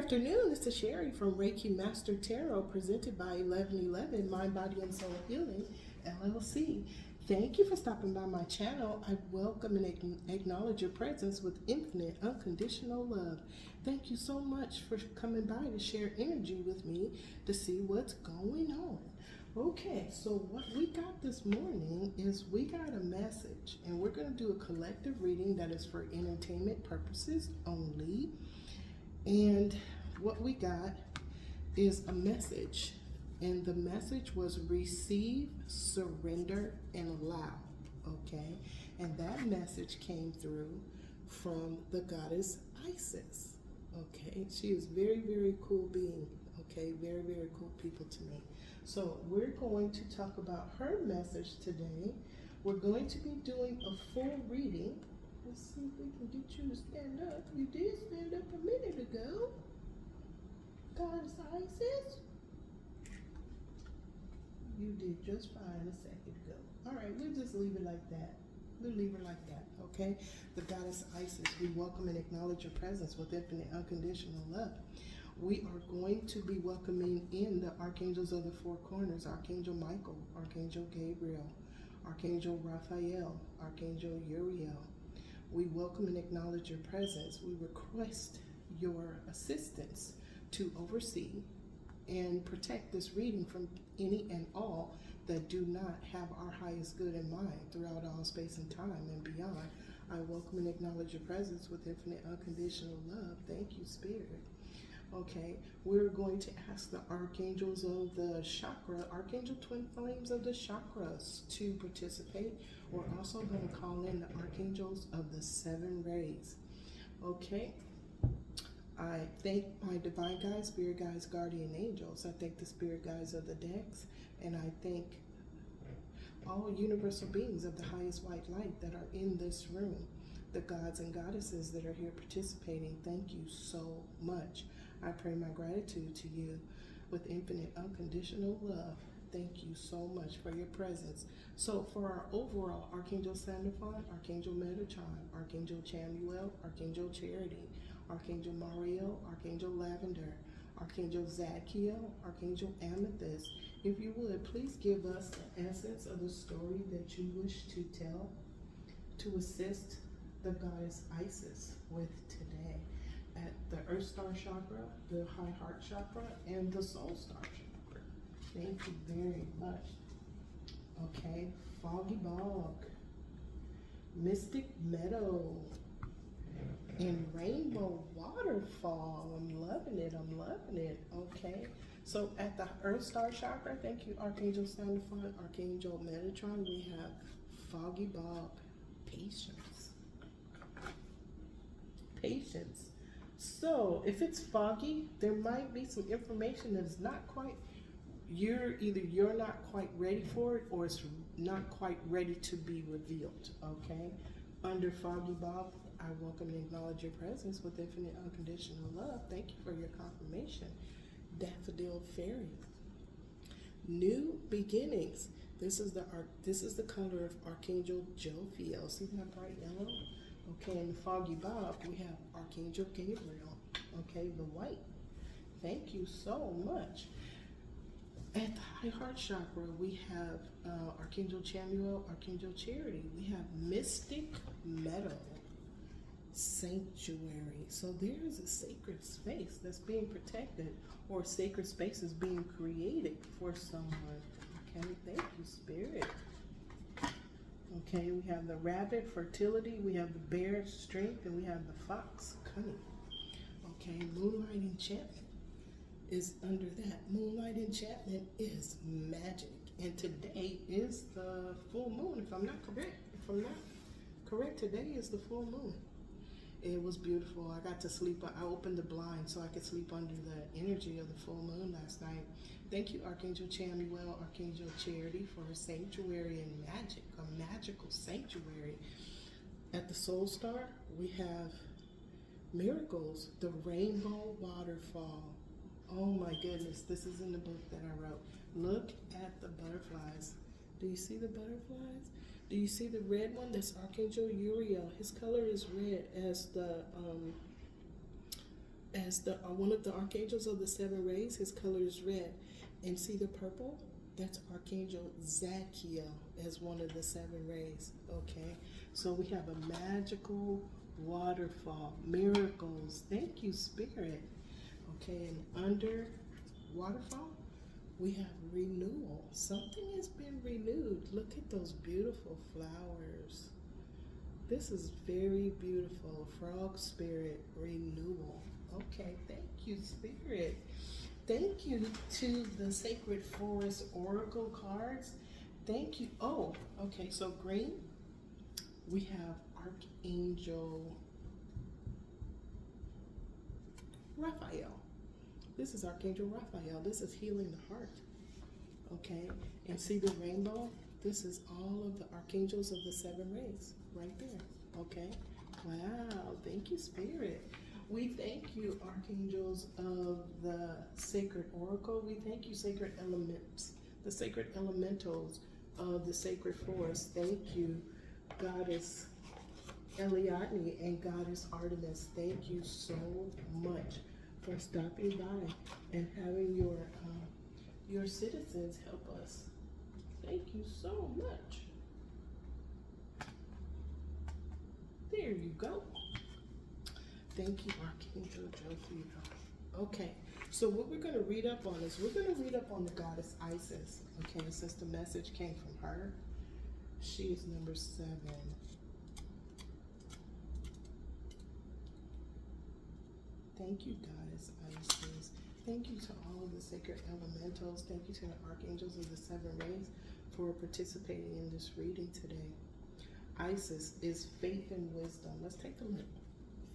afternoon. This is Sherry from Reiki Master Tarot, presented by 1111 Mind, Body, and Soul Healing, LLC. Thank you for stopping by my channel. I welcome and acknowledge your presence with infinite, unconditional love. Thank you so much for coming by to share energy with me to see what's going on. Okay, so what we got this morning is we got a message, and we're going to do a collective reading that is for entertainment purposes only. And what we got is a message, and the message was receive, surrender, and allow. Okay, and that message came through from the goddess Isis. Okay, she is very, very cool being. Okay, very, very cool people to me. So we're going to talk about her message today. We're going to be doing a full reading. Let's see if we can get you to stand up. You did stand up a minute ago. Goddess Isis. You did just fine a second ago. All right, we'll just leave it like that. We'll leave her like that, okay? The Goddess Isis, we welcome and acknowledge your presence with infinite unconditional love. We are going to be welcoming in the Archangels of the Four Corners, Archangel Michael, Archangel Gabriel, Archangel Raphael, Archangel Uriel. We welcome and acknowledge your presence. We request your assistance to oversee and protect this reading from any and all that do not have our highest good in mind throughout all space and time and beyond. I welcome and acknowledge your presence with infinite unconditional love. Thank you, Spirit. Okay, we're going to ask the archangels of the chakra, archangel twin flames of the chakras, to participate. We're also going to call in the archangels of the seven rays. Okay, I thank my divine guides, spirit guides, guardian angels. I thank the spirit guides of the decks, and I thank all universal beings of the highest white light that are in this room, the gods and goddesses that are here participating. Thank you so much. I pray my gratitude to you with infinite unconditional love. Thank you so much for your presence. So for our overall, Archangel Sandalphon, Archangel Metatron, Archangel Chamuel, Archangel Charity, Archangel Mariel, Archangel Lavender, Archangel Zadkiel, Archangel Amethyst. If you would, please give us the essence of the story that you wish to tell to assist the goddess Isis with today at the Earth Star Chakra, the High Heart Chakra, and the Soul Star Chakra. Thank you very much. Okay, Foggy Bog, Mystic Meadow, and Rainbow Waterfall. I'm loving it, I'm loving it. Okay, so at the Earth Star Chakra, thank you, Archangel Sandalphon, Archangel Metatron, we have Foggy Bog, patience. Patience. So if it's foggy, there might be some information that's not quite, you're not quite ready for it, or it's not quite ready to be revealed, okay? Under Foggy Bog, I welcome and acknowledge your presence with infinite unconditional love. Thank you for your confirmation. Daffodil Fairy. New beginnings. This is the color of Archangel Jophiel. See that bright yellow? Okay, in the Foggy Bog, we have Archangel Gabriel. Okay, the white. Thank you so much. At the High Heart Chakra, we have Archangel Chamuel, Archangel Charity. We have Mystic Meadow, Sanctuary. So there is a sacred space that's being protected, or a sacred space is being created for someone. Okay, thank you, Spirit. Okay, we have the rabbit, fertility, we have the bear, strength, and we have the fox, cunning. Okay, moonlight enchantment is under that. Moonlight enchantment is magic. And today is the full moon, if I'm not correct. If I'm not correct, today is the full moon. It was beautiful. I got to sleep. I opened the blind so I could sleep under the energy of the full moon last night. Thank you, Archangel Chamuel, Archangel Charity, for a sanctuary and magic, a magical sanctuary. At the Soul Star, we have miracles, the Rainbow Waterfall. Oh my goodness, this is in the book that I wrote. Look at the butterflies. Do you see the butterflies? Do you see the red one? That's Archangel Uriel. His color is red as the as the one of the archangels of the seven rays. His color is red. And see the purple? That's Archangel Zadkiel as one of the seven rays. Okay, so we have a magical waterfall, miracles. Thank you, Spirit. Okay, and under waterfall, we have renewal. Something has been renewed. Look at those beautiful flowers. This is very beautiful. Frog Spirit, renewal. Okay, thank you, Spirit. Thank you to the Sacred Forest Oracle cards. Thank you. Oh, okay, so green, we have Archangel Raphael. This is Archangel Raphael. This is healing the heart. Okay, and see the rainbow? This is all of the archangels of the seven rays right there. Okay, wow, thank you, Spirit. We thank you, archangels of the sacred oracle. We thank you, sacred elements, the sacred elementals of the sacred forest. Thank you, Goddess Eliadne and Goddess Artemis. Thank you so much for stopping by and having your citizens help us. Thank you so much. There you go. Thank you, Archangel Jophiel. Okay, so what we're going to read up on is we're going to read up on the goddess Isis. Okay, since the message came from her, she is number 7. Thank you, Goddess Isis. Thank you to all of the sacred elementals. Thank you to the archangels of the seven rays for participating in this reading today. Isis is faith and wisdom. Let's take a look.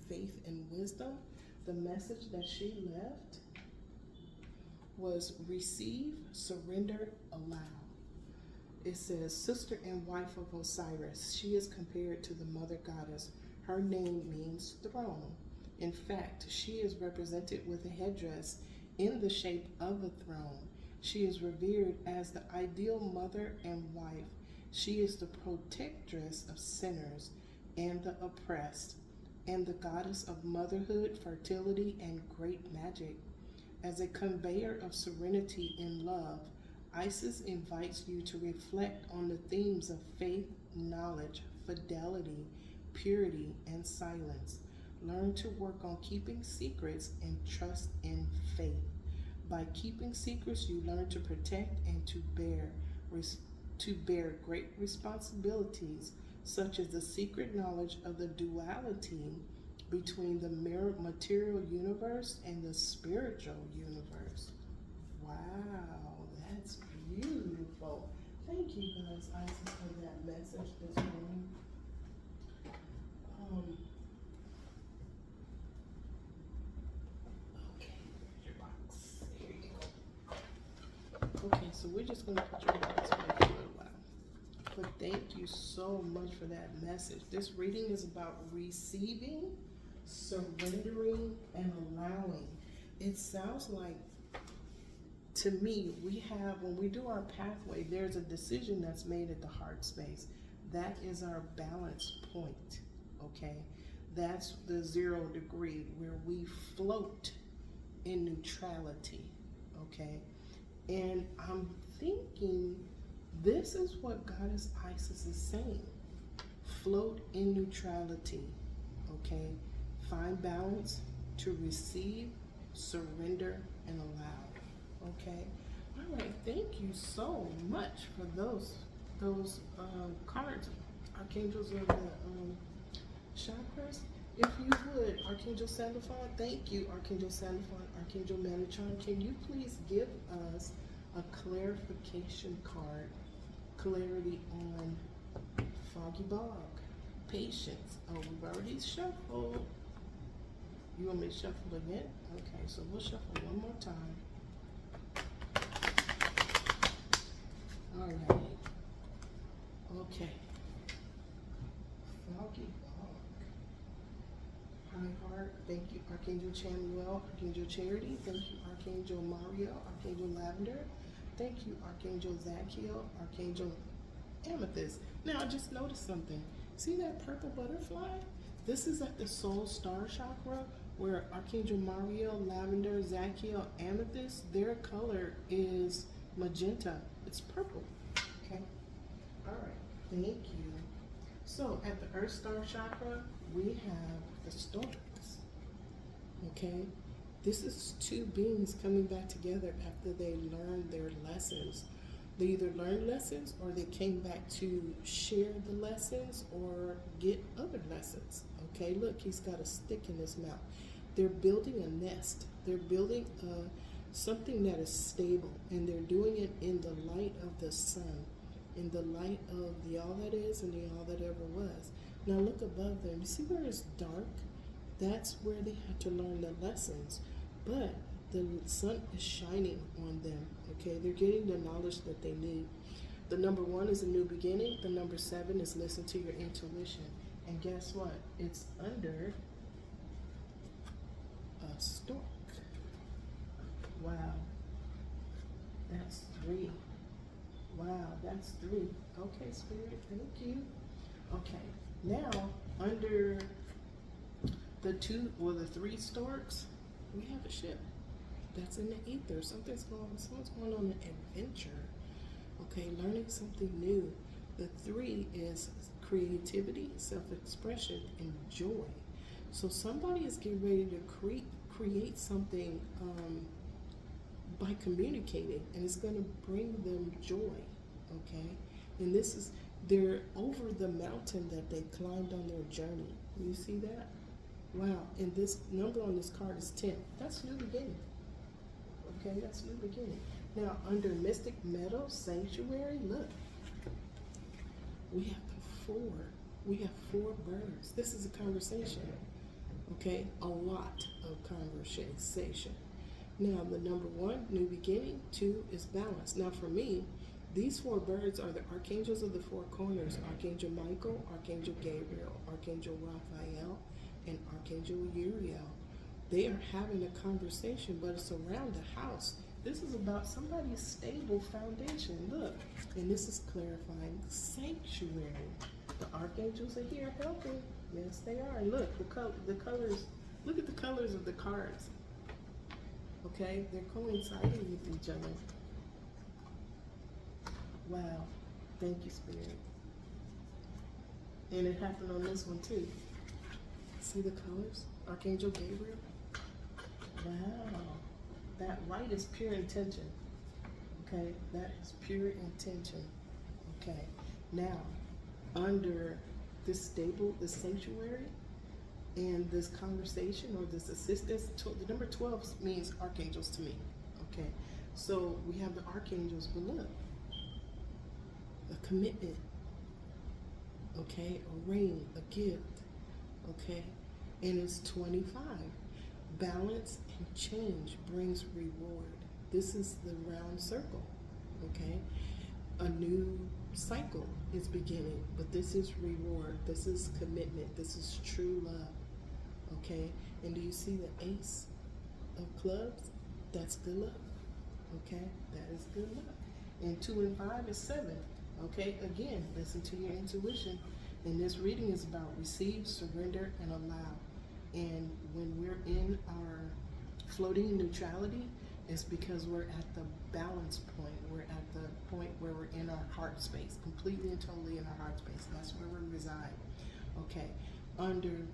Faith and wisdom. The message that she left was receive, surrender, allow. It says, sister and wife of Osiris. She is compared to the mother goddess. Her name means throne. In fact, she is represented with a headdress in the shape of a throne. She is revered as the ideal mother and wife. She is the protectress of sinners and the oppressed, and the goddess of motherhood, fertility, and great magic. As a conveyor of serenity and love, Isis invites you to reflect on the themes of faith, knowledge, fidelity, purity, and silence. Learn to work on keeping secrets and trust in faith. By keeping secrets, you learn to protect and to bear great responsibilities, such as the secret knowledge of the duality between the material universe and the spiritual universe. Wow, that's beautiful. Thank you, guys, Isis, for that message this morning. Okay, where's your box? Here you go. Okay, so we're just going to put your box away for a little while. But thank you so much for that message. This reading is about receiving, surrendering, and allowing. It sounds like, to me, we have, when we do our pathway, there's a decision that's made at the heart space. That is our balance point, okay? That's the 0 degree where we float in neutrality, okay? And I'm thinking this is what Goddess Isis is saying. Float in neutrality, okay? Find balance to receive, surrender, and allow, okay? All right, thank you so much for those cards, Archangels of the chakras. If you would, Archangel Sandalphon, thank you, Archangel Sandalphon, Archangel Manatron, can you please give us a clarification card? Clarity on Foggy Bog, patience. Oh, we've already shuffled. You want me to shuffle again? Okay, so we'll shuffle one more time. All right. Okay. Foggy Bog. High Heart, thank you, Archangel Chamuel, Archangel Charity, thank you, Archangel Mario, Archangel Lavender, thank you, Archangel Zadkiel, Archangel Amethyst. Now, I just noticed something. See that purple butterfly? This is at the Soul Star Chakra, where Archangel Mariel, Lavender, Zachiel, Amethyst, their color is magenta. It's purple. Okay. All right. Thank you. So at the Earth Star Chakra, we have the storks. Okay. This is two beings coming back together after they learned their lessons. They either learned lessons or they came back to share the lessons or get other lessons. Okay, look, he's got a stick in his mouth. They're building a nest. They're building something that is stable, and they're doing it in the light of the sun, in the light of the all that is and the all that ever was. Now look above them. You see where it's dark? That's where they had to learn the lessons. But the sun is shining on them. Okay, they're getting the knowledge that they need. The number 1 is a new beginning. The number 7 is listen to your intuition. And guess what? It's under a stork. Wow. That's 3. Wow, that's 3. Okay, Spirit, thank you. Okay, now under the 3 storks, we have a ship that's in the ether. Someone's going on an adventure. Okay, learning something new. The 3 is creativity, self-expression, and joy. So somebody is getting ready to create something by communicating, and it's going to bring them joy. Okay, and this is, they're over the mountain that they climbed on their journey. You see that? Wow, and this number on this card is 10. That's new beginning. Okay, that's new beginning. Now, under Mystic Meadow Sanctuary, look, we have the 4. We have 4 birds. This is a conversation. Okay, a lot of conversation. Now, the number 1, new beginning. 2 is balance. Now, for me, these 4 birds are the archangels of the 4 corners: Archangel Michael, Archangel Gabriel, Archangel Raphael, and Archangel Uriel. They are having a conversation, but it's around the house. This is about somebody's stable foundation. Look, and this is clarifying sanctuary. The archangels are here helping. Yes, they are. And look, the colors. Look at the colors of the cards. Okay, they're coinciding with each other. Wow, thank you, Spirit. And it happened on this one too. See the colors? Archangel Gabriel. Wow. That white is pure intention. Okay, that is pure intention. Okay, now under this stable, this sanctuary, and this conversation or this assistance, the number 12 means archangels to me. Okay, so we have the archangels, but look, a commitment. Okay, a ring, a gift. Okay, and it's 25. Balance and change brings reward. This is the round circle. Okay, a new cycle is beginning, but this is reward. This is commitment. This is true love. Okay, and do you see the ace of clubs? That's good luck. Okay, that is good luck. And 2 and 5 is 7. Okay, again, listen to your intuition. And this reading is about receive, surrender, and allow. And when we're in our floating in neutrality, it's because we're at the balance point. We're at the point where we're in our heart space, completely and totally in our heart space. That's where we reside. Okay, under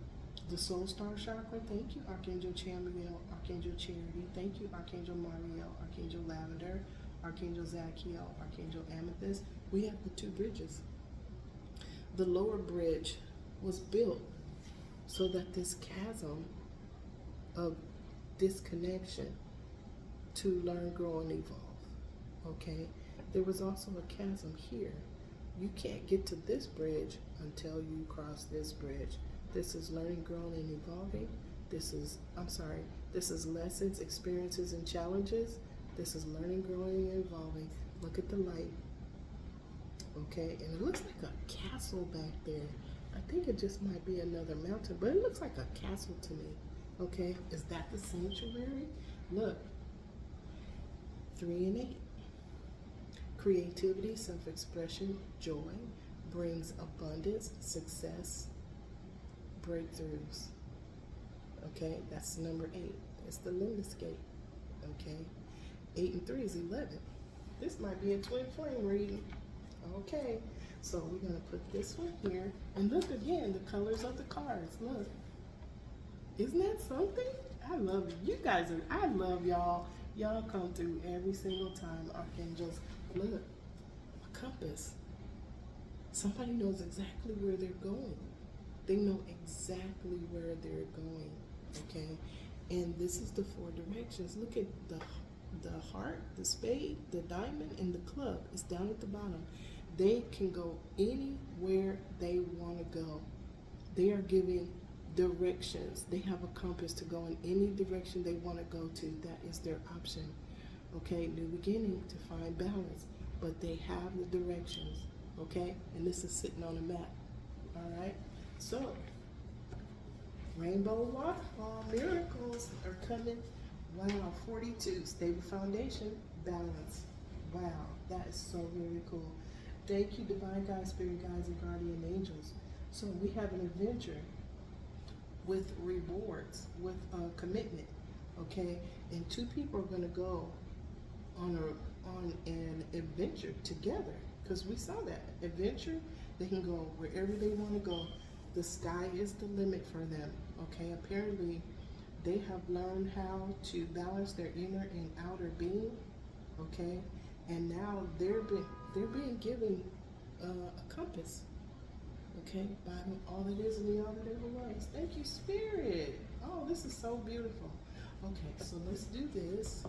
the Soul Star Chakra, thank you, Archangel Chamuel, Archangel Charity. Thank you, Archangel Mariel, Archangel Lavender, Archangel Zachiel, Archangel Amethyst. We have the 2 bridges. The lower bridge was built so that this chasm of disconnection to learn, grow, and evolve. Okay? There was also a chasm here. You can't get to this bridge until you cross this bridge. This is learning, growing, and evolving. This is lessons, experiences, and challenges. This is learning, growing, and evolving. Look at the light. Okay, and it looks like a castle back there. I think it just might be another mountain, but it looks like a castle to me. Okay, is that the sanctuary? Look, 3 and 8. Creativity, self-expression, joy brings abundance, success, breakthroughs. Okay, that's number 8. It's the limit gate. Okay, 8 and 3 is 11. This might be a twin flame reading. Okay, so we're gonna put this one here, and look again, the colors of the cards. Look, isn't that something? I love you. You guys are. I love y'all. Y'all come through every single time. Archangels, look, a compass. Somebody knows exactly where they're going. They know exactly where they're going. Okay, and this is the 4 directions. Look at the heart, the spade, the diamond, and the club. It's down at the bottom. They can go anywhere they want to go. They are giving directions. They have a compass to go in any direction they want to go to. That is their option. Okay, new beginning to find balance, but they have the directions. Okay, and this is sitting on a map. All right, so rainbow waterfall miracles are coming. Wow, 42, stable foundation, balance. Wow, that is so very cool. Thank you, divine guides, spirit guides, and guardian angels. So we have an adventure with rewards, with a commitment, okay? And 2 people are going to go on an adventure together, because we saw that adventure. They can go wherever they want to go. The sky is the limit for them, okay? Apparently, they have learned how to balance their inner and outer being, okay? And now they're being given a compass, okay? By all that is and the all that ever was. Thank you, Spirit. Oh, this is so beautiful. Okay, so let's do this.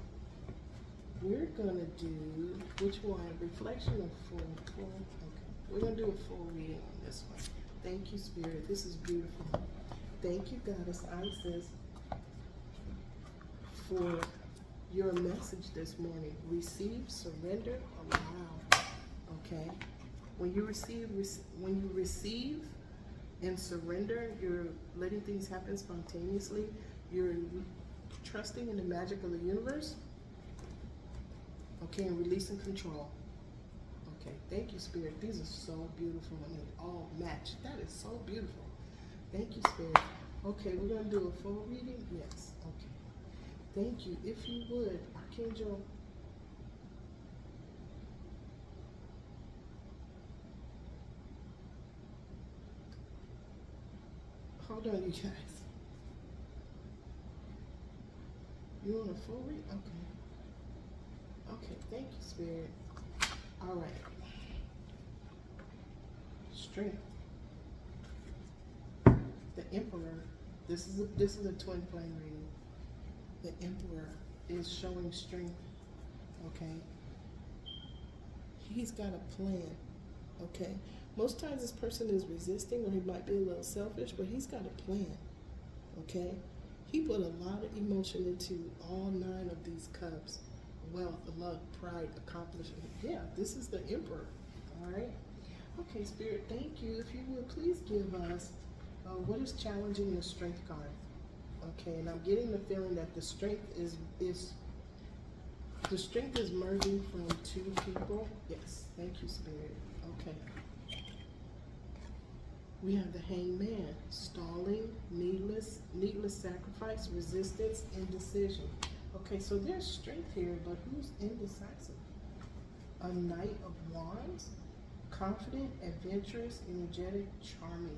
We're gonna do, which one? Reflection or full? Okay, we're gonna do a full reading on this one. Thank you, Spirit. This is beautiful. Thank you, Goddess Isis, for your message this morning. Receive, surrender, allow. Okay? When you receive and surrender, you're letting things happen spontaneously. You're trusting in the magic of the universe. Okay, and releasing control. Okay, thank you, Spirit. These are so beautiful and they all match. That is so beautiful. Thank you, Spirit. Okay, we're going to do a full reading? Yes. Okay. Thank you. If you would, Archangel. Hold on, you guys. You want a full read? Okay. Okay, thank you, Spirit. All right. Strength. The Emperor. This is a twin flame reading. The Emperor is showing strength. Okay. He's got a plan. Okay. Most times this person is resisting, or he might be a little selfish, but he's got a plan. Okay. He put a lot of emotion into all 9 of these cups. Wealth, love, pride, accomplishment. Yeah, this is the Emperor. All right. Okay, Spirit, thank you. If you would please give us what is challenging your strength card. Okay, and I'm getting the feeling that the strength is merging from 2 people. Yes, thank you, Spirit. Okay. We have the Hangman, stalling, needless sacrifice, resistance, indecision. Okay, so there's strength here, but who's indecisive? A Knight of Wands, confident, adventurous, energetic, charming.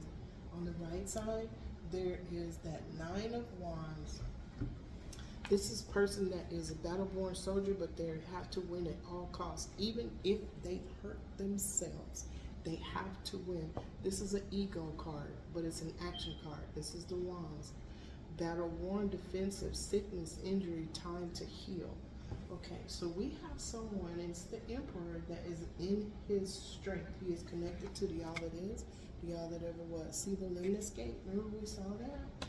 On the right side, there is that 9 of Wands. This is a person that is a battle-born soldier, but they have to win at all costs. Even if they hurt themselves, they have to win. This is an ego card, but it's an action card. This is the Wands. Battle-worn, defensive, sickness, injury, time to heal. Okay, so we have someone, and it's the Emperor, that is in his strength. He is connected to the all that is, the all that ever was. See the luminous gate? Remember we saw that?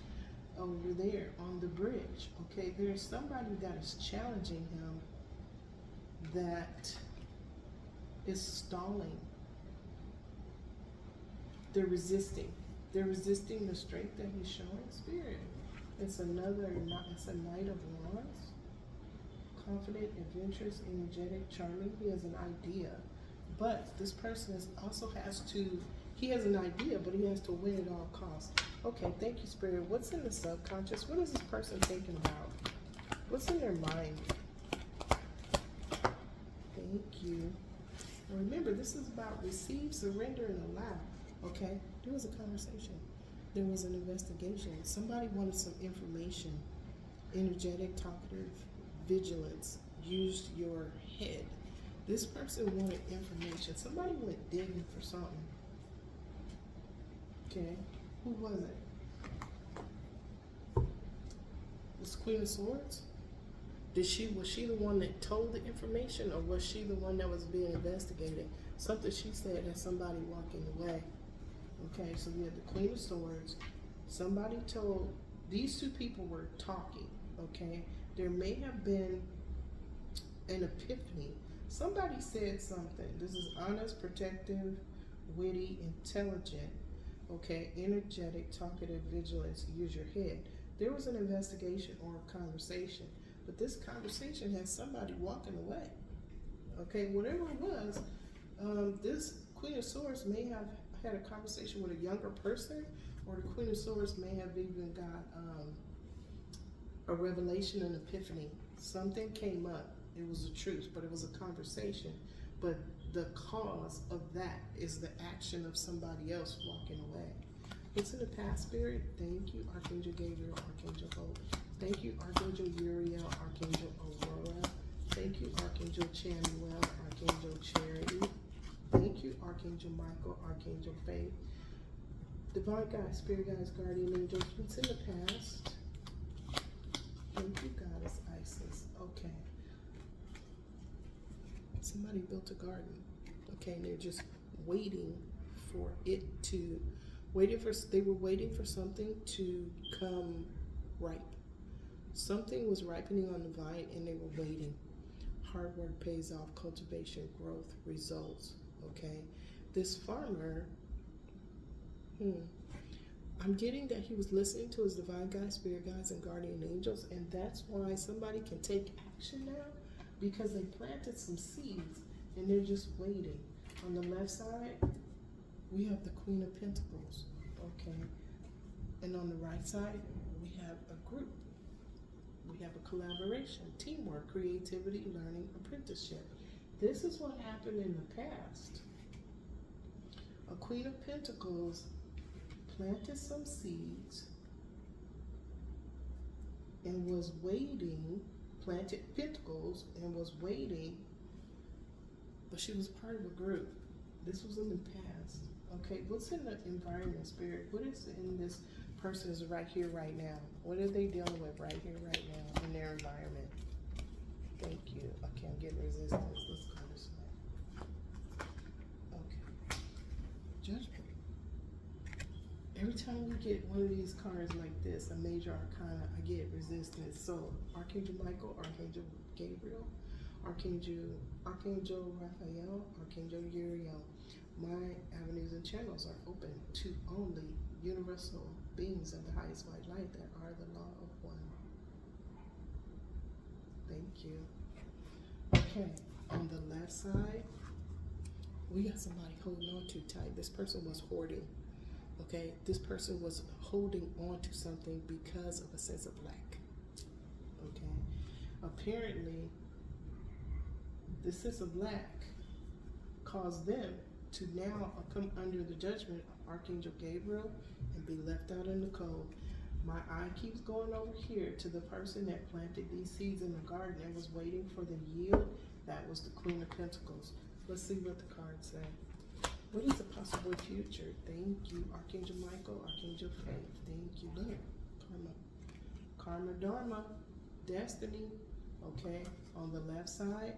Over there on the bridge. Okay, there's somebody that is challenging him that is stalling. They're resisting. They're resisting the strength that he's showing. Spirit. It's a Knight of Wands. Confident, adventurous, energetic, charming. He has an idea. But this person also has to He has an idea, but he has to win at all costs. Okay, thank you, Spirit. What's in the subconscious? What is this person thinking about? What's in their mind? Thank you. Remember, this is about receive, surrender, and allow. Okay? There was a conversation. There was an investigation. Somebody wanted some information. Energetic, talkative, vigilance. Used your head. This person wanted information. Somebody went digging for something. Okay? Who was it? This Queen of Swords? Was she the one that told the information, or was she the one that was being investigated? Something she said had somebody walking away. Okay, so we have the Queen of Swords. Somebody told, these two people were talking, okay? There may have been an epiphany. Somebody said something. This is honest, protective, witty, intelligent, okay? Energetic, talkative, vigilance, use your head. There was an investigation or a conversation. But this conversation has somebody walking away. Okay, whatever it was, this Queen of Swords may have had a conversation with a younger person, or the Queen of Swords may have even got a revelation, an epiphany. Something came up. It was the truth, but it was a conversation. But the cause of that is the action of somebody else walking away. What's in the past, Spirit? Thank you, Archangel Gabriel, Archangel Hope. Thank you, Archangel Uriel, Archangel Aurora. Thank you, Archangel Chamuel, Archangel Charity. Thank you, Archangel Michael, Archangel Faith. Divine guides, spirit guides, guardian angels. What's in the past? Thank you, Goddess Isis. Okay. Somebody built a garden. Okay, and they're just waiting for it to, they were waiting for something to come ripe. Something was ripening on the vine and they were waiting. Hard work pays off, cultivation, growth, results, okay? This farmer, I'm getting that he was listening to his divine guides, spirit guides, and guardian angels, and that's why somebody can take action now, because they planted some seeds and they're just waiting. On the left side, we have the Queen of Pentacles, okay? And on the right side, we have a group. We have a collaboration, teamwork, creativity, learning, apprenticeship. This is what happened in the past. A Queen of Pentacles planted some seeds and was waiting, planted pentacles and was waiting, but she was part of a group. This was in the past. Okay, what's in the environment, Spirit? What is in this person's right here, right now? What are they dealing with right here, right now in their environment? Thank you. Okay, I'm getting resistance. Let's go this way. Okay. Judgment. Every time we get one of these cards like this, a major arcana, I get resistance. So, Archangel Michael, Archangel Gabriel, Archangel Raphael, Archangel Uriel. My avenues and channels are open to only universal beings of the highest white light that are the law of one. Thank you. Okay, on the left side, we got somebody holding on too tight. This person was hoarding. Okay, this person was holding on to something because of a sense of lack. Okay, apparently, the sense of lack caused them to now come under the judgment of Archangel Gabriel and be left out in the cold. My eye keeps going over here to the person that planted these seeds in the garden and was waiting for the yield. That was the Queen of Pentacles. Let's see what the cards say. What is the possible future? Thank you, Archangel Michael, Archangel Faith. Thank you. Look, karma, dharma, destiny. Okay, on the left side,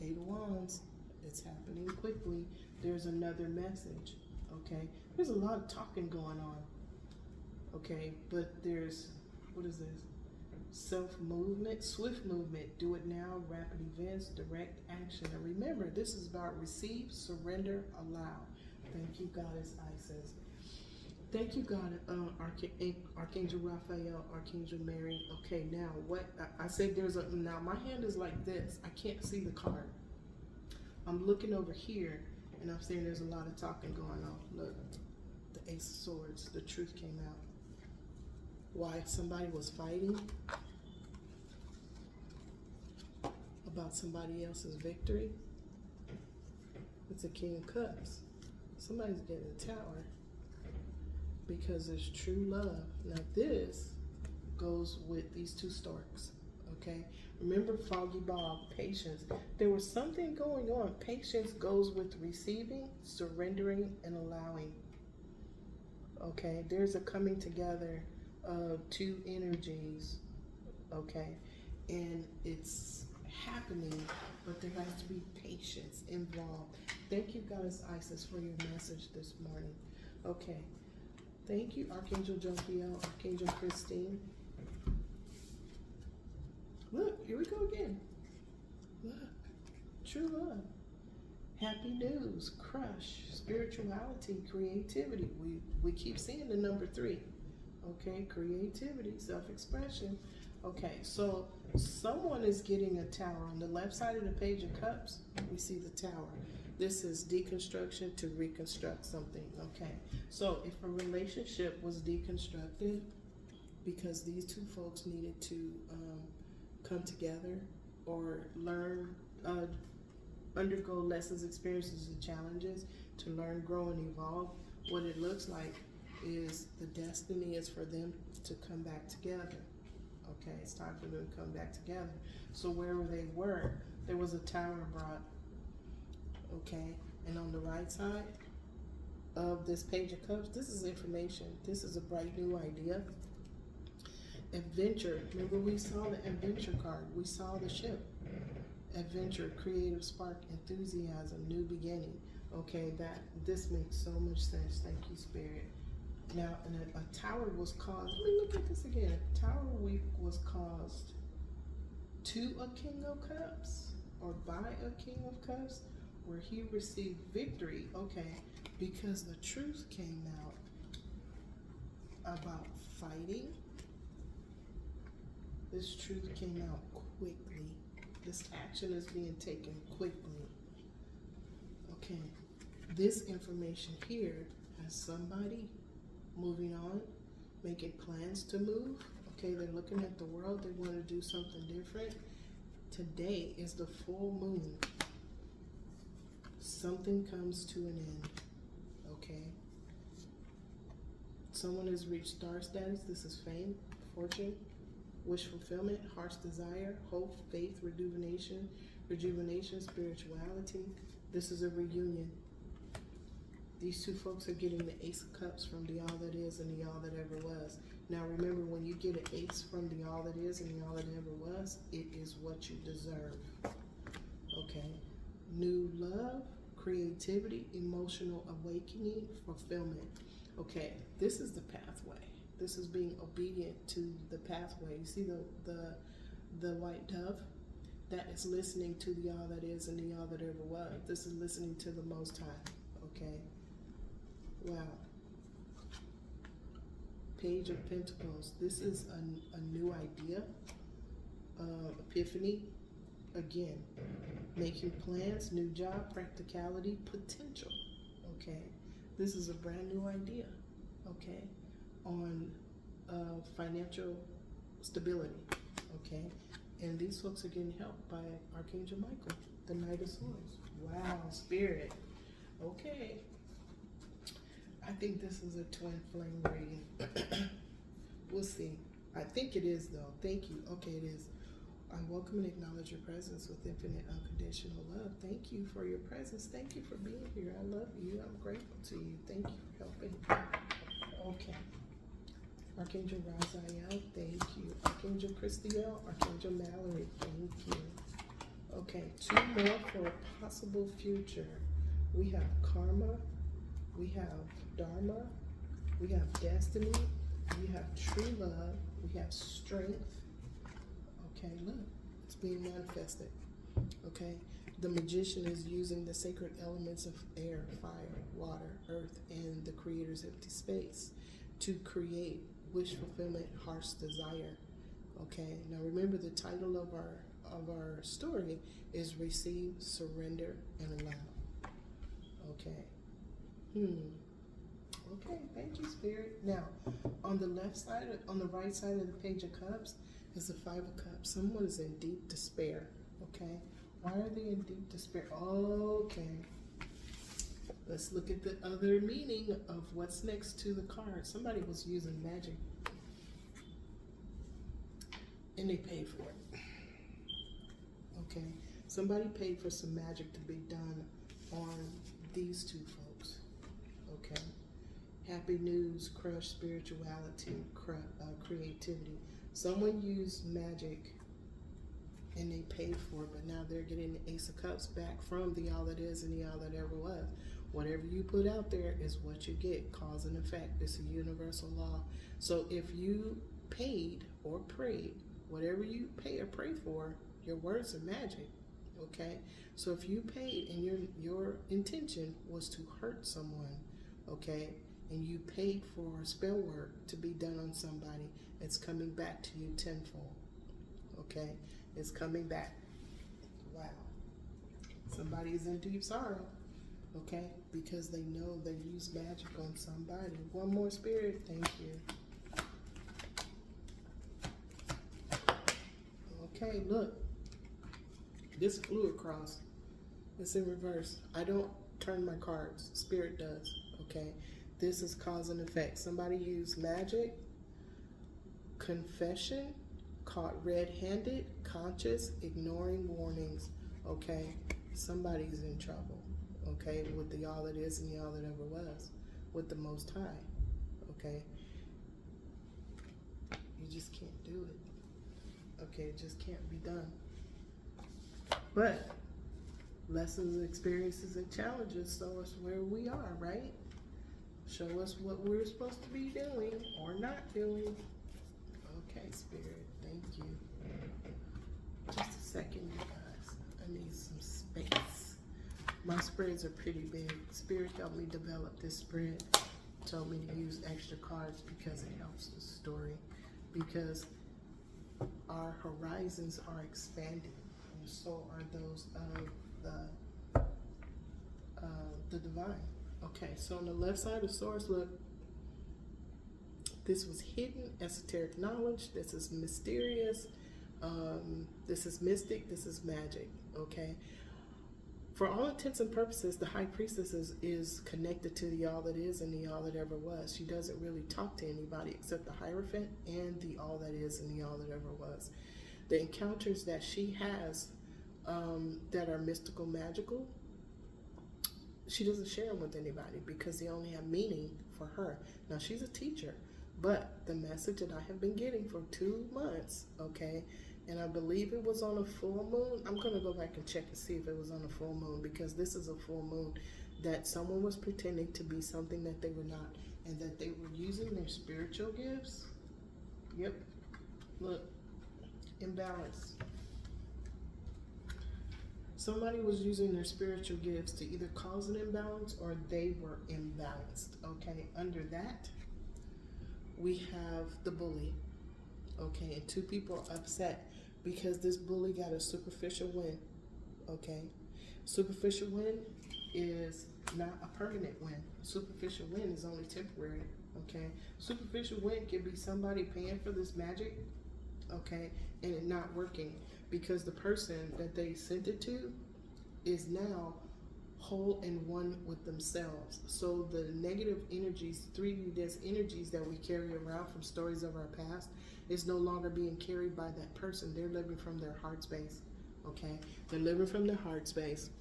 8 of Wands. It's happening quickly. There's another message. Okay, there's a lot of talking going on. Okay, but there's, what is this? Self-movement, swift movement, do it now, rapid events, direct action. And remember, this is about receive, surrender, allow. Thank you, Goddess Isis. Thank you, God, Archangel Raphael, Archangel Mary. Okay, now what, I said there's a, now my hand is like this. I can't see the card. I'm looking over here, and I'm saying there's a lot of talking going on. Look, The Ace of Swords, the truth came out. Why somebody was fighting about somebody else's victory. It's a King of Cups. Somebody's getting a Tower because there's true love. Now this goes with these two storks, okay? Remember Foggy Bog, patience. There was something going on. Patience goes with receiving, surrendering, and allowing. Okay, there's a coming together of two energies, okay? And it's happening, but there has to be patience involved. Thank you, Goddess Isis, for your message this morning. Okay, thank you, Archangel Jophiel, Archangel Christine. Look, here we go again. Look, true love. Happy news, crush, spirituality, creativity. We keep seeing the number 3. Okay, creativity, self-expression. Okay, so someone is getting a Tower. On the left side of the Page of Cups, we see the Tower. This is deconstruction to reconstruct something. Okay, so if a relationship was deconstructed because these two folks needed to come together or learn, undergo lessons, experiences, and challenges to learn, grow, and evolve, what it looks like is the destiny is for them to come back together. Okay, it's time for them to come back together. So wherever they were, there was a Tower brought. Okay, and on the right side of this Page of Cups, this is information. This is a bright new idea. Adventure. Remember we saw the adventure card. We saw the ship. Adventure, creative spark, enthusiasm, new beginning. Okay, this makes so much sense. Thank you, Spirit. Now, a Tower was caused. Let me look at this again. A Tower week was caused to a King of Cups or by a King of Cups, where he received victory. Okay, because the truth came out about fighting. This truth came out quickly. This action is being taken quickly. Okay, this information here has somebody moving on, making plans to move. Okay, they're looking at the world. They want to do something different. Today is the full moon. Something comes to an end. Okay. Someone has reached star status. This is fame, fortune, wish fulfillment, heart's desire, hope, faith, rejuvenation, spirituality. This is a reunion. These two folks are getting the Ace of Cups from the all that is and the all that ever was. Now remember, when you get an ace from the all that is and the all that ever was, it is what you deserve. Okay. New love, creativity, emotional awakening, fulfillment. Okay, this is the pathway. This is being obedient to the pathway. You see the white dove? That is listening to the all that is and the all that ever was. This is listening to the Most High. Okay. Wow. Page of Pentacles. This is a new idea. Epiphany. Again, making plans, new job, practicality, potential. Okay. This is a brand new idea. Okay. On financial stability. Okay. And these folks are getting helped by Archangel Michael, the Knight of Swords. Wow, Spirit. Okay. I think this is a twin flame reading. We'll see. I think it is, though. Thank you. Okay, it is. I welcome and acknowledge your presence with infinite unconditional love. Thank you for your presence. Thank you for being here. I love you. I'm grateful to you. Thank you for helping. Okay. Archangel Raziel, thank you. Archangel Christiel, Archangel Mallory, thank you. Okay, 2 more for a possible future. We have karma, we have dharma, we have destiny, we have true love, we have strength. Okay, look, it's being manifested. Okay, the magician is using the sacred elements of air, fire, water, earth, and the creator's empty space to create wish fulfillment, heart's desire. Okay, now remember the title of our story is Receive, Surrender, and Allow. Okay. Okay, thank you, Spirit. Now, on the left side, on the right side of the Page of Cups is the Five of Cups. Someone is in deep despair, okay? Why are they in deep despair? Okay. Let's look at the other meaning of what's next to the card. Somebody was using magic and they paid for it. Okay, somebody paid for some magic to be done on these two folks. Okay, happy news, crush spirituality, creativity. Someone used magic and they paid for it, but now they're getting the Ace of Cups back from the all that is and the all that ever was. Whatever you put out there is what you get, cause and effect. It's a universal law. So if you paid or prayed, whatever you pay or pray for, your words are magic, okay? So if you paid and your intention was to hurt someone, okay, and you paid for spell work to be done on somebody, it's coming back to you tenfold, okay? It's coming back. Wow. Somebody is in deep sorrow, okay, because they know they used magic on somebody. One more, Spirit. Thank you. Okay, look. This flew across. It's in reverse. I don't turn my cards. Spirit does, okay? This is cause and effect. Somebody used magic, confession, caught red-handed, conscious, ignoring warnings, okay? Somebody's in trouble, okay, with the all that is and the all that ever was, with the Most High, okay? You just can't do it, okay? It just can't be done. But lessons, experiences, and challenges show us where we are, right? Show us what we're supposed to be doing or not doing. Okay, Spirit, thank you. Just a second, you guys. I need some space. My spreads are pretty big. Spirit helped me develop this spread. Told me to use extra cards because it helps the story. Because our horizons are expanding, and so are those of the divine. Okay, so on the left side of Swords, look. This was hidden, esoteric knowledge. This is mysterious. This is mystic. This is magic. Okay. For all intents and purposes, the High Priestess is connected to the all that is and the all that ever was. She doesn't really talk to anybody except the Hierophant and the all that is and the all that ever was. The encounters that she has that are mystical, magical, she doesn't share them with anybody because they only have meaning for her. Now, she's a teacher, but the message that I have been getting for 2 months, okay, and I believe it was on a full moon. I'm going to go back and check and see if it was on a full moon, because this is a full moon, that someone was pretending to be something that they were not, and that they were using their spiritual gifts. Yep. Look. Imbalance. Somebody was using their spiritual gifts to either cause an imbalance or they were imbalanced. Okay, under that, we have the bully. Okay, and 2 people are upset because this bully got a superficial win. Okay, superficial win is not a permanent win. Superficial win is only temporary. Okay, superficial win can be somebody paying for this magic, okay, and it not working because the person that they sent it to is now whole and one with themselves. So the negative energies, 3D energies that we carry around from stories of our past is no longer being carried by that person. They're living from their heart space, okay? They're living from their heart space,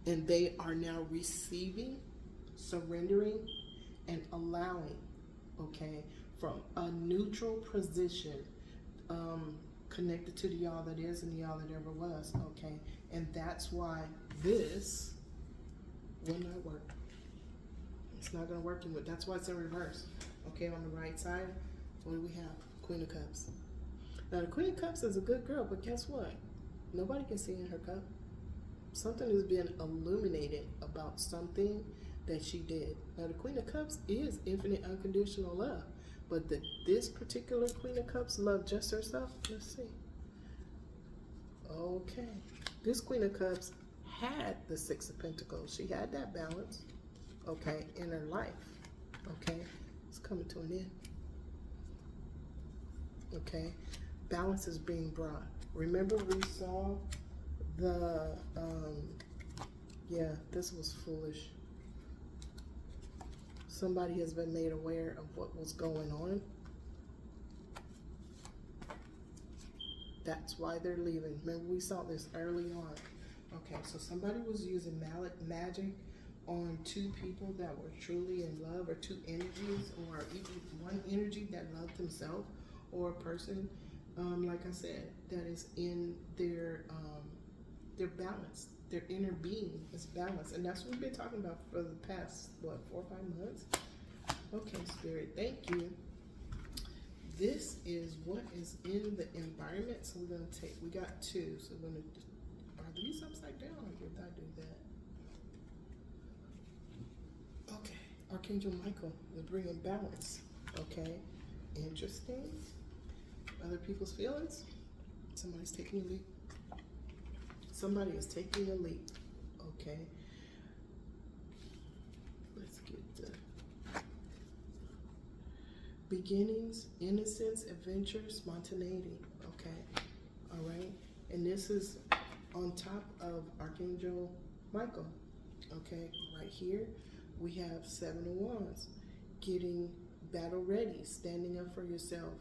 and they are now receiving, surrendering, and allowing, okay, from a neutral position, connected to the all that is and the all that ever was, okay? And that's why this will not work. It's not going to work. That's why it's in reverse. Okay, on the right side, what do we have? Queen of Cups. Now, the Queen of Cups is a good girl, but guess what? Nobody can see in her cup. Something is being illuminated about something that she did. Now, the Queen of Cups is infinite unconditional love. But this particular Queen of Cups loved just herself. Let's see. Okay. This Queen of Cups had the 6 of Pentacles. She had that balance, okay, in her life. Okay, it's coming to an end. Okay, balance is being brought. Remember we saw the, yeah, this was foolish. Somebody has been made aware of what was going on. That's why they're leaving. Remember we saw this early on. Okay, so somebody was using magic on two people that were truly in love, or two energies, or even one energy that loved himself, or a person, like I said, that is in their balance. Their inner being is balanced. And that's what we've been talking about for the past, what, 4 or 5 months? Okay, Spirit, thank you. This is what is in the environment. So we're going to take, we got 2. So we're going to, are these upside down, or did I do that? Okay, Archangel Michael is bringing balance. Okay, interesting. Other people's feelings. Somebody's taking a leap. Somebody is taking a leap. Okay. Let's get the beginnings, innocence, adventure, spontaneity. Okay. All right. And this is on top of Archangel Michael. Okay. Right here, we have 7 of Wands. Getting battle ready, standing up for yourself,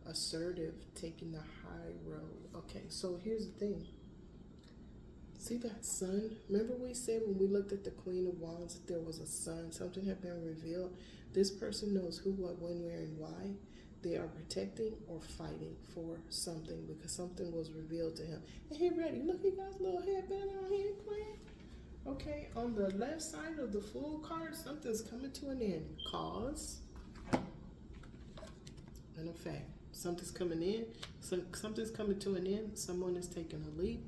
assertive, taking the high road. Okay. So here's the thing. See that sun? Remember we said when we looked at the Queen of Wands that there was a sun, something had been revealed. This person knows who, what, when, where, and why. They are protecting or fighting for something because something was revealed to him. And he ready. Look, he got his little headband on here, Queen. Okay, on the left side of the Fool card, something's coming to an end. Cause and effect. Something's coming in. Something's coming to an end. Someone is taking a leap.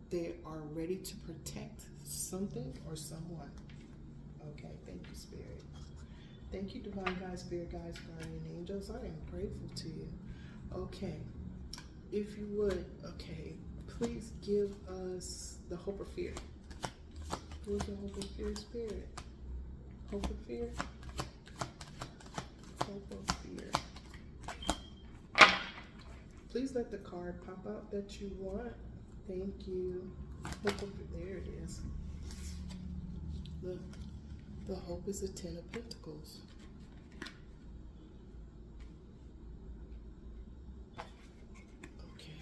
They are ready to protect something or someone. Okay, thank you, Spirit. Thank you, Divine Guides, Spirit Guides, Guardian Angels. I am grateful to you. Okay, if you would, okay, please give us the hope or fear. Who's the hope or fear, Spirit? Hope or fear? Hope or fear. Please let the card pop out that you want. Thank you. There it is. Look, the hope is the 10 of Pentacles. Okay.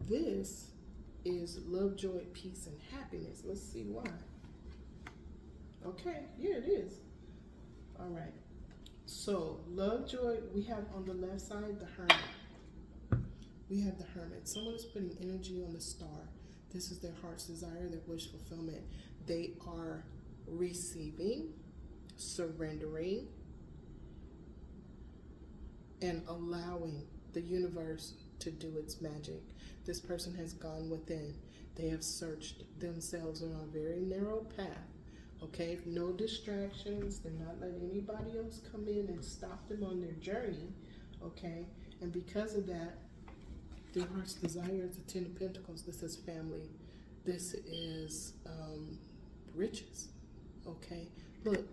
This is love, joy, peace, and happiness. Let's see why. Okay, yeah, it is. All right. So, love, joy, we have on the left side the Hermit. We have the Hermit. Someone is putting energy on the star. This is their heart's desire, their wish fulfillment. They are receiving, surrendering, and allowing the universe to do its magic. This person has gone within. They have searched themselves on a very narrow path. Okay, no distractions. They're not letting anybody else come in and stop them on their journey. Okay, and because of that, their heart's desire is the 10 of Pentacles. This is family. This is riches. Okay, look,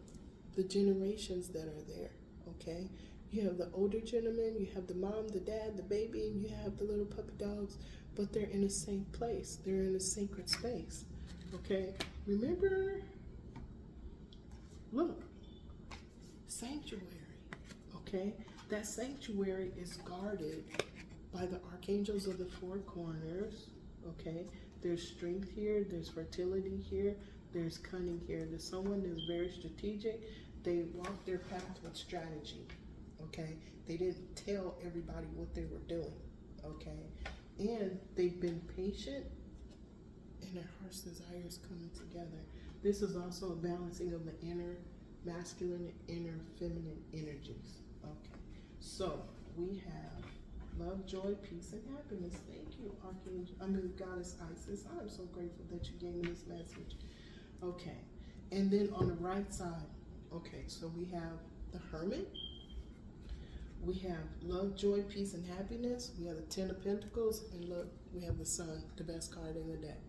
the generations that are there. Okay, you have the older gentleman, you have the mom, the dad, the baby, and you have the little puppy dogs, but they're in a safe place. They're in a sacred space. Okay, remember, look, sanctuary. Okay, that sanctuary is guarded by the archangels of the 4 corners. Okay, there's strength here, there's fertility here, there's cunning here. There's someone that's very strategic. They walk their path with strategy. Okay, they didn't tell everybody what they were doing. Okay, and they've been patient, and their heart's desires coming together. This is also a balancing of the inner masculine and inner feminine energies. Okay, so we have love, joy, peace, and happiness. Thank you, Goddess Isis. I'm so grateful that you gave me this message. Okay, and then on the right side, okay, so we have the Hermit. We have love, joy, peace, and happiness. We have the 10 of Pentacles, and look, we have the Sun, the best card in the deck.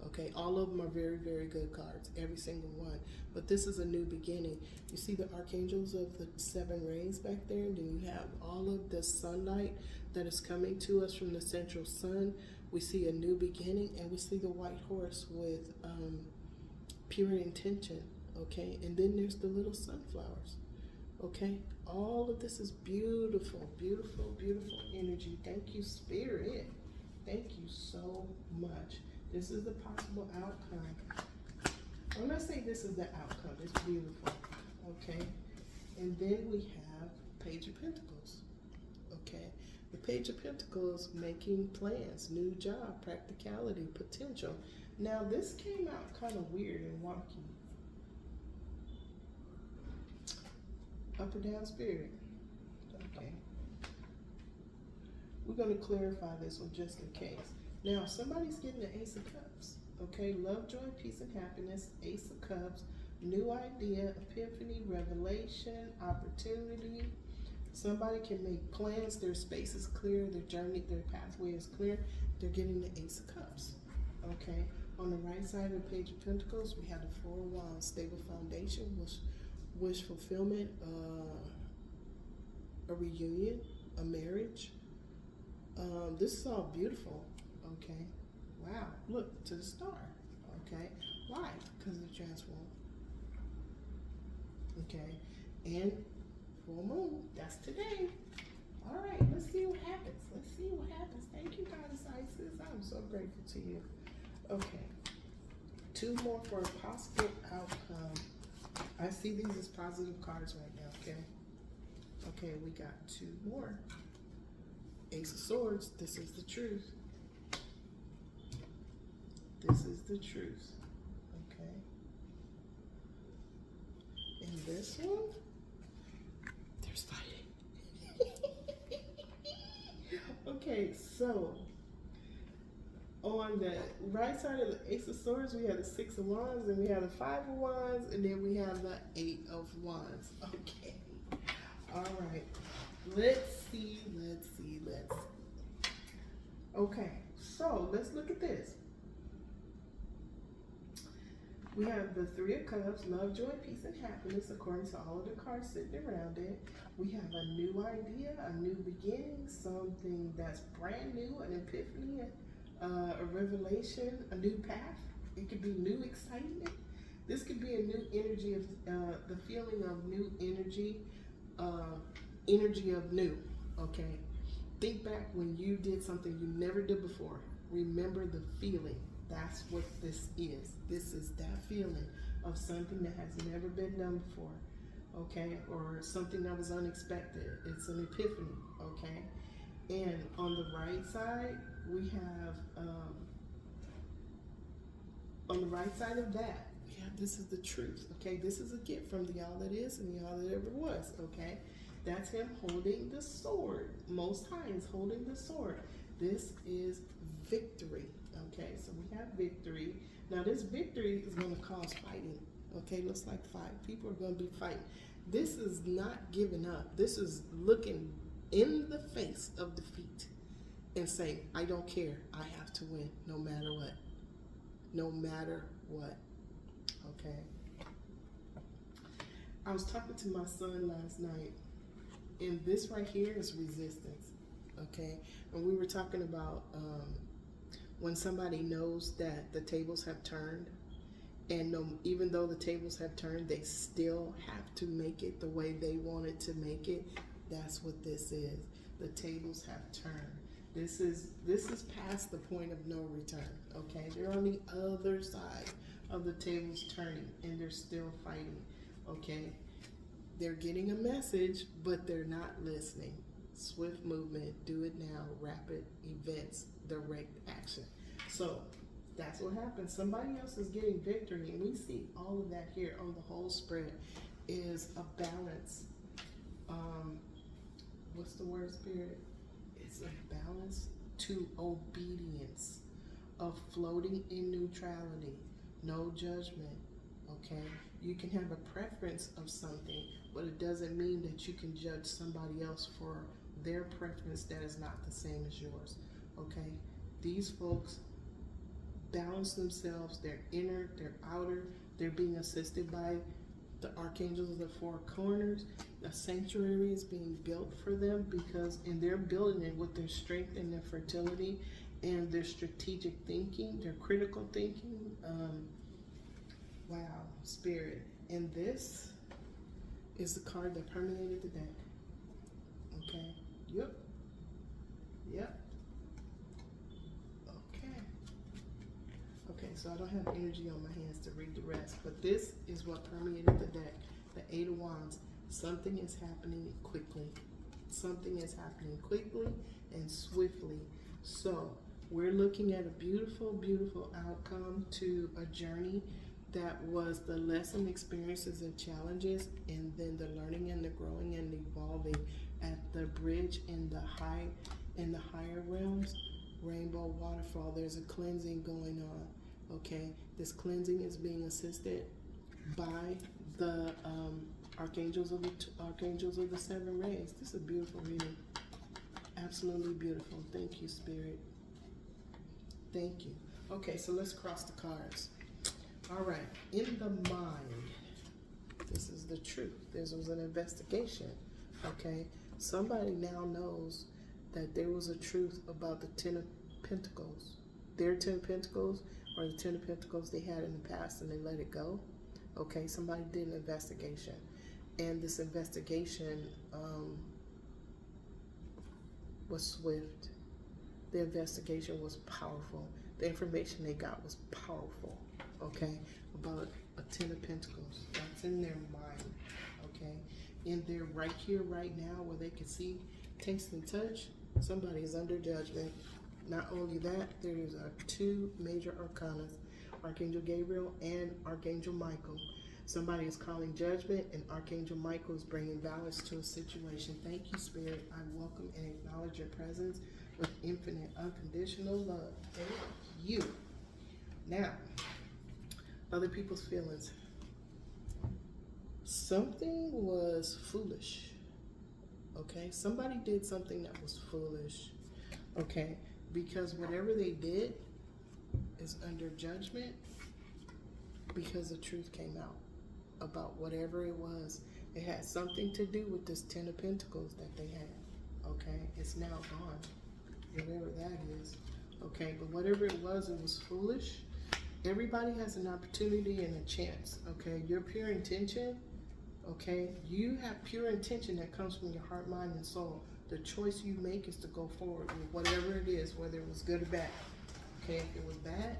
Okay, all of them are very, very good cards, every single one. But this is a new beginning. You see the archangels of the 7 rays back there, and then you have all of the sunlight that is coming to us from the central sun. We see a new beginning, and we see the white horse with pure intention. Okay, and then there's the little sunflowers. Okay, all of this is beautiful, beautiful, beautiful energy. Thank you, Spirit. Thank you so much. This is the possible outcome. When I say this is the outcome, it's beautiful. Okay, and then we have Page of Pentacles. Okay, the Page of Pentacles, making plans, new job, practicality, potential. Now this came out kind of weird and wonky. Up or down, Spirit. Okay. We're going to clarify this one just in case. Now, somebody's getting the Ace of Cups. Okay, love, joy, peace, and happiness. Ace of Cups, new idea, epiphany, revelation, opportunity. Somebody can make plans. Their space is clear. Their journey, their pathway is clear. They're getting the Ace of Cups. Okay, on the right side of the Page of Pentacles, we have the 4 of Wands, stable foundation, wish fulfillment, a reunion, a marriage. This is all beautiful. Okay, wow, look to the star. Okay, why? Because of the transform. Okay, and full moon, that's today. All right, let's see what happens. Let's see what happens. Thank you, Goddess Isis. I'm so grateful to you. Okay, 2 more for a possible outcome. I see these as positive cards right now, okay? Okay, we got 2 more. Ace of Swords, this is the truth. This is the truth, okay? And this one, there's fighting. Okay, so on the right side of the Ace of Swords, we have the 6 of Wands, and we have the 5 of Wands, and then we have the 8 of Wands. Okay. All right. Let's see. Okay, so let's look at this. We have the 3 of Cups, love, joy, peace, and happiness, according to all of the cards sitting around it. We have a new idea, a new beginning, something that's brand new, an epiphany, a revelation, a new path. It could be new excitement. This could be a new energy of the feeling of new energy, energy of new. Okay, think back when you did something you never did before. Remember the feeling. That's what this is. This is that feeling of something that has never been done before. Okay, or something that was unexpected. It's an epiphany. Okay, and on the right side, we have, on the right side of that, we have this is the truth, okay? This is a gift from the all that is and the all that ever was, okay? That's him holding the sword. Most High is holding the sword. This is victory, okay? So we have victory. Now this victory is going to cause fighting, okay? Looks like 5 people are going to be fighting. This is not giving up. This is looking in the face of defeat and saying, I don't care. I have to win no matter what. No matter what. Okay. I was talking to my son last night, and this right here is resistance. Okay. And we were talking about when somebody knows that the tables have turned, and even though the tables have turned, they still have to make it the way they wanted to make it. That's what this is. The tables have turned. This is past the point of no return, okay? They're on the other side of the tables turning, and they're still fighting, okay? They're getting a message, but they're not listening. Swift movement, do it now, rapid events, direct action. So that's what happens. Somebody else is getting victory, and we see all of that here on the whole spread is a balance. What's the word, Spirit? It's a balance to obedience, of floating in neutrality, no judgment, okay? You can have a preference of something, but it doesn't mean that you can judge somebody else for their preference that is not the same as yours, okay? These folks balance themselves, their inner, their outer. They're being assisted by the archangels of the four corners. A sanctuary is being built for them and they're building it with their strength and their fertility and their strategic thinking, their critical thinking. Wow, Spirit. And this is the card that permeated the deck. Okay. Yep. Okay, so I don't have energy on my hands to read the rest, but this is what permeated the deck. The Eight of Wands. Something is happening quickly. Something is happening quickly and swiftly. So we're looking at a beautiful, beautiful outcome to a journey that was the lesson, experiences, and challenges, and then the learning and the growing and the evolving at the bridge in the higher realms. Rainbow waterfall. There's a cleansing going on. Okay, this cleansing is being assisted by the archangels of the seven rays. This is a beautiful reading. Absolutely beautiful. Thank you, Spirit. Thank you. Okay, so let's cross the cards. All right, in the mind, this is the truth. This was an investigation. Okay, somebody now knows that there was a truth about the Ten of Pentacles. Their Ten of Pentacles, or the Ten of Pentacles they had in the past and they let it go. Okay, somebody did an investigation. And this investigation was swift. The investigation was powerful. The information they got was powerful. Okay, about a Ten of Pentacles. That's in their mind. Okay, and they're right here, right now, where they can see, taste, and touch. Somebody is under judgment. Not only that, there's two major arcana, Archangel Gabriel and Archangel Michael. Somebody is calling judgment, and Archangel Michael is bringing balance to a situation. Thank you, Spirit. I welcome and acknowledge your presence with infinite, unconditional love. Thank you. Now, other people's feelings. Something was foolish. Okay, somebody did something that was foolish. Okay, because whatever they did is under judgment because the truth came out about whatever it was. It had something to do with this Ten of Pentacles that they had. Okay, it's now gone, whatever that is. Okay, but whatever it was foolish. Everybody has an opportunity and a chance. Okay, your pure intention. Okay, you have pure intention that comes from your heart, mind, and soul. The choice you make is to go forward with whatever it is, whether it was good or bad. Okay, if it was bad,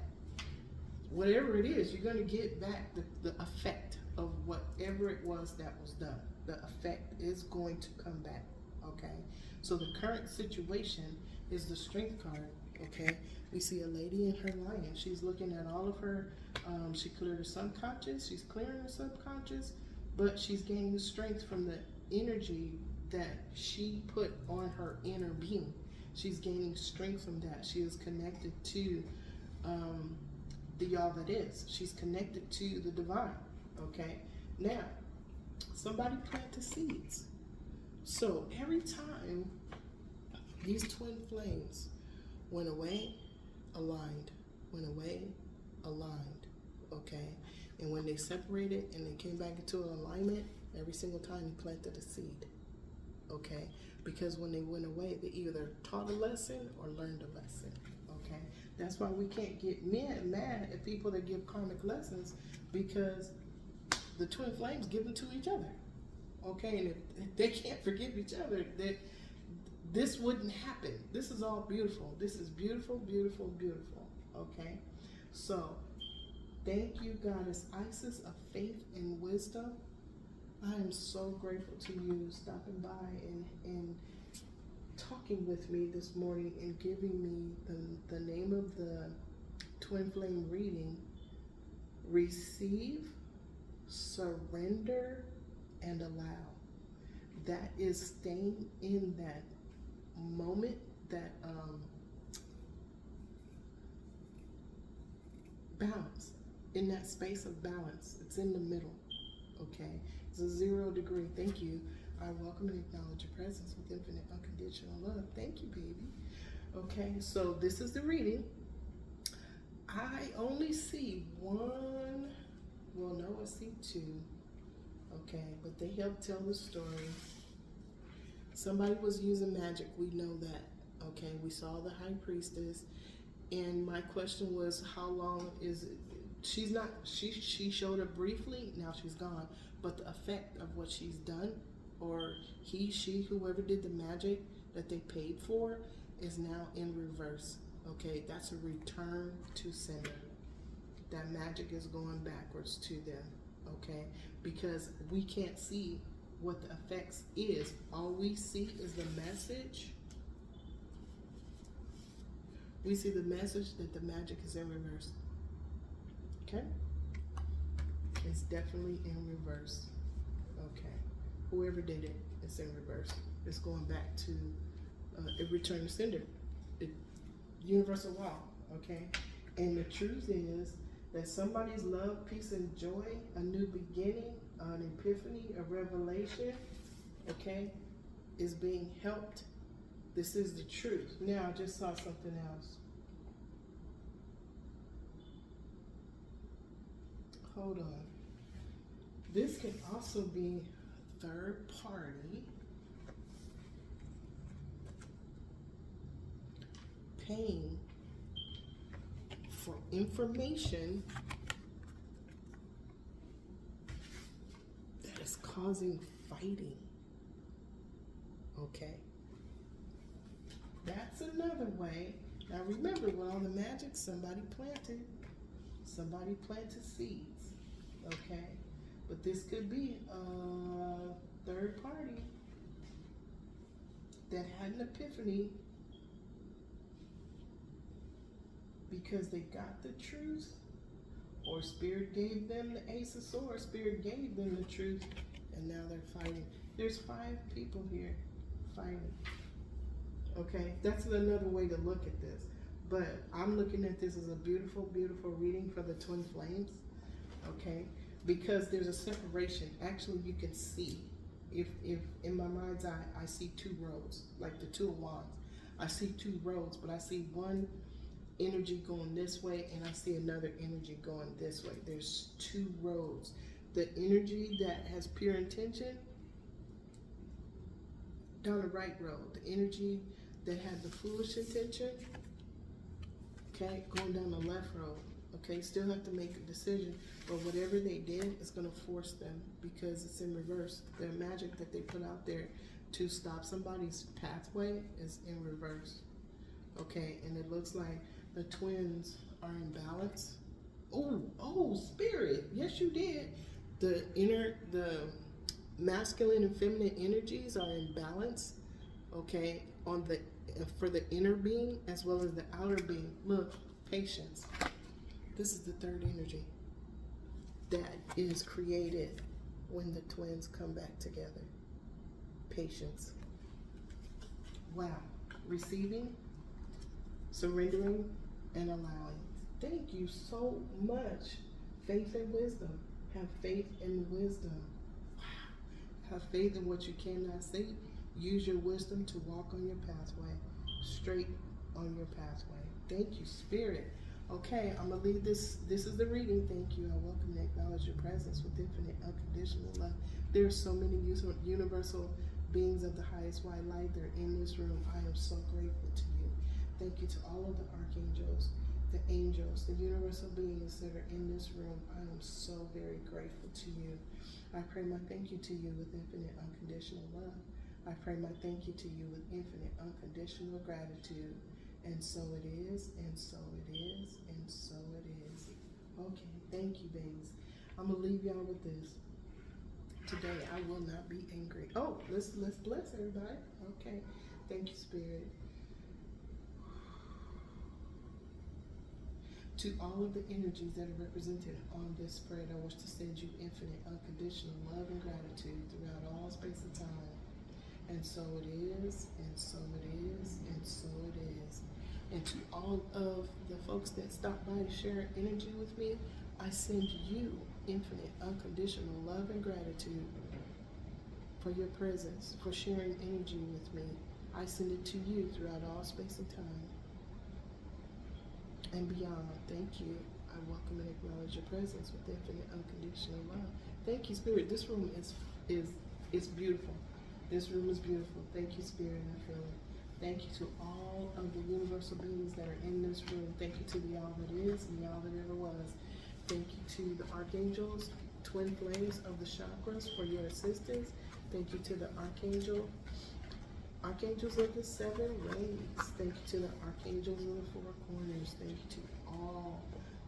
whatever it is, you're going to get back the effect of whatever it was that was done. The effect is going to come back. Okay, so the current situation is the Strength card. Okay, we see a lady in her lion. She's looking at all of her, she cleared her subconscious, she's clearing her subconscious, but she's gaining strength from the energy that she put on her inner being. She's gaining strength from that. She is connected to the all that is. She's connected to the divine. Okay, now somebody planted seeds. So every time these twin flames went away, aligned, went away, aligned. Okay, and when they separated and they came back into alignment, every single time he planted a seed. Okay, because when they went away, they either taught a lesson or learned a lesson. Okay, that's why we can't get mad at people that give karmic lessons, because the twin flames give them to each other. Okay, and if they can't forgive each other, this wouldn't happen. This is all beautiful. This is beautiful, beautiful, beautiful. Okay, so thank you, Goddess Isis of faith and wisdom. I am so grateful to you stopping by and talking with me this morning and giving me the name of the twin flame reading. Receive, surrender, and allow. That is staying in that moment, that balance, in that space of balance. It's in the middle. Okay, it's a 0 degree. Thank you. I welcome and acknowledge your presence with infinite unconditional love. Thank you, baby. Okay, so this is the reading. I only see one. Well, no, I see two. Okay, but they help tell the story. Somebody was using magic. We know that. Okay, we saw the high priestess, and my question was, how long is it? She's not. She showed up briefly. Now she's gone. But the effect of what she's done, or he, she, whoever did the magic that they paid for, is now in reverse. Okay, that's a return to sender. That magic is going backwards to them. Okay, because we can't see what the effects is. All we see is the message. We see the message that the magic is in reverse. Okay, it's definitely in reverse. Okay, whoever did it, it's in reverse. It's going back to a return to sender, the universal law. Okay, and the truth is that somebody's love, peace, and joy, a new beginning, an epiphany, a revelation, okay, is being helped. This is the truth. Now, I just saw something else. Hold on. This can also be third party paying for information that is causing fighting. Okay, that's another way. Now remember, with all the magic, somebody planted seeds. Okay, but this could be a third party that had an epiphany because they got the truth, or Spirit gave them the Ace of Swords. Spirit gave them the truth, and now they're fighting. There's 5 people here fighting. Okay, that's another way to look at this. But I'm looking at this as a beautiful, beautiful reading for the twin flames. Okay, because there's a separation. Actually, you can see, if in my mind's eye, I see 2 roads, like the 2 of Wands. I see 2 roads, but I see one energy going this way, and I see another energy going this way. There's 2 roads. The energy that has pure intention, down the right road. The energy that had the foolish intention, okay, going down the left road. Okay, still have to make a decision, but whatever they did is going to force them, because it's in reverse. Their magic that they put out there to stop somebody's pathway is in reverse. Okay, and it looks like the twins are in balance. Oh, Spirit, yes you did. The masculine and feminine energies are in balance. Okay, on the for the inner being as well as the outer being. Look, patience. This is the third energy that is created when the twins come back together. Patience. Wow. Receiving, surrendering, and allowing. Thank you so much. Faith and wisdom. Have faith and wisdom. Wow. Have faith in what you cannot see. Use your wisdom to walk on your pathway. Straight on your pathway. Thank you, Spirit. Okay, I'm going to leave this. This is the reading. Thank you. I welcome and acknowledge your presence with infinite, unconditional love. There are so many universal beings of the highest white light. They're in this room. I am so grateful to you. Thank you to all of the archangels, the angels, the universal beings that are in this room. I am so very grateful to you. I pray my thank you to you with infinite, unconditional love. I pray my thank you to you with infinite, unconditional gratitude. And so it is, and so it is, and so it is. Okay, thank you, babies. I'm going to leave y'all with this. Today, I will not be angry. Oh, let's bless everybody. Okay, thank you, Spirit. To all of the energies that are represented on this spread, I wish to send you infinite, unconditional love and gratitude throughout all space and time. And so it is, and so it is, and so it is. And to all of the folks that stopped by to share energy with me, I send you infinite, unconditional love and gratitude for your presence, for sharing energy with me. I send it to you throughout all space and time. and beyond. Thank you. I welcome and acknowledge your presence with infinite unconditional love. Thank you, Spirit. This room is beautiful. This room is beautiful. Thank you, Spirit. I feel it. Thank you to all of the universal beings that are in this room. Thank you to the all that is and the all that ever was. Thank you to the archangels, twin flames of the chakras for your assistance. Thank you to the archangels of the seven ways. Thank you to the archangels of the four corners. Thank you to all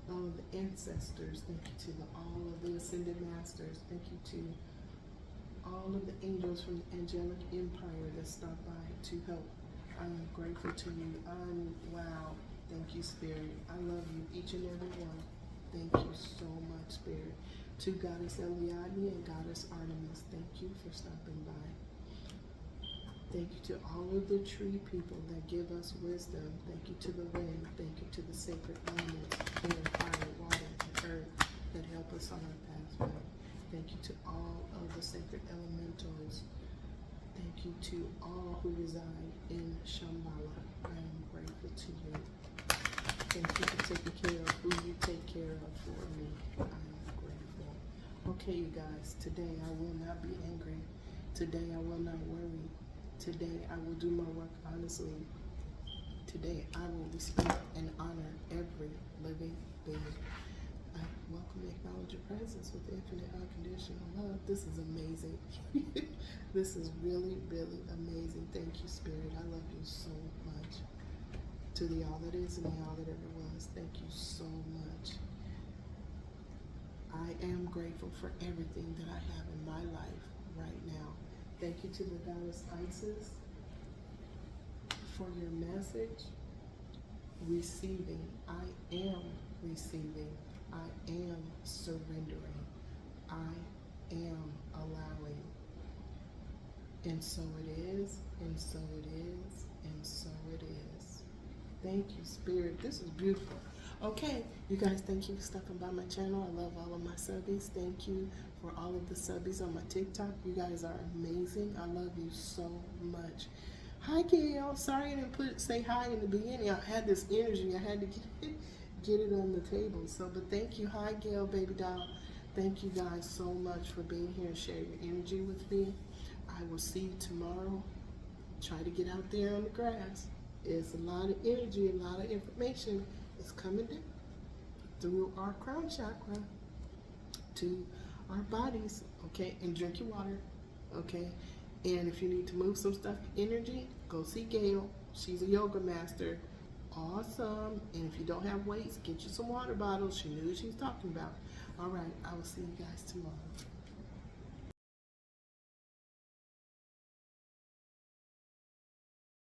of the ancestors. Thank you to all of the ascended masters. Thank you to all of the angels from the angelic empire that stopped by to help. I am grateful to you. Wow. Thank you, Spirit. I love you, each and every one. Thank you so much, Spirit. To Goddess Eliade and Goddess Artemis, thank you for stopping by. Thank you to all of the tree people that give us wisdom. Thank you to the wind. Thank you to the sacred elements, air, fire, water, and earth that help us on our pathway. Thank you to all of the sacred elementals. Thank you to all who reside in Shambhala. I am grateful to you. Thank you for taking care of who you take care of for me. I am grateful. Okay, you guys, today I will not be angry. Today I will not worry. Today I will do my work honestly. Today I will respect and honor every living being. I welcome and acknowledge your presence with infinite unconditional love. This is amazing. This is really, really amazing. Thank you, Spirit. I love you so much. To the all that is and the all that ever was, thank you so much. I am grateful for everything that I have in my life right now. Thank you to the Goddess Isis for your message. Receiving. I am receiving. I am surrendering. I am allowing. And so it is, and so it is, and so it is. Thank you, Spirit. This is beautiful. Okay, you guys, thank you for stopping by my channel. I love all of my subbies. Thank you for all of the subbies on my TikTok. You guys are amazing. I love you so much. Hi, Gail. Sorry I didn't say hi in the beginning. I had this energy. I had to get it on the table. So, but thank you. Hi, Gail, baby doll. Thank you guys so much for being here and sharing your energy with me. I will see you tomorrow. Try to get out there on the grass. It's a lot of energy, a lot of information is coming in through our crown chakra to our bodies, okay? And drink your water, okay? And if you need to move some stuff, energy, go see Gail. She's a yoga master. Awesome. And if you don't have weights, get you some water bottles. She knew what she was talking about. All right, I will see you guys tomorrow.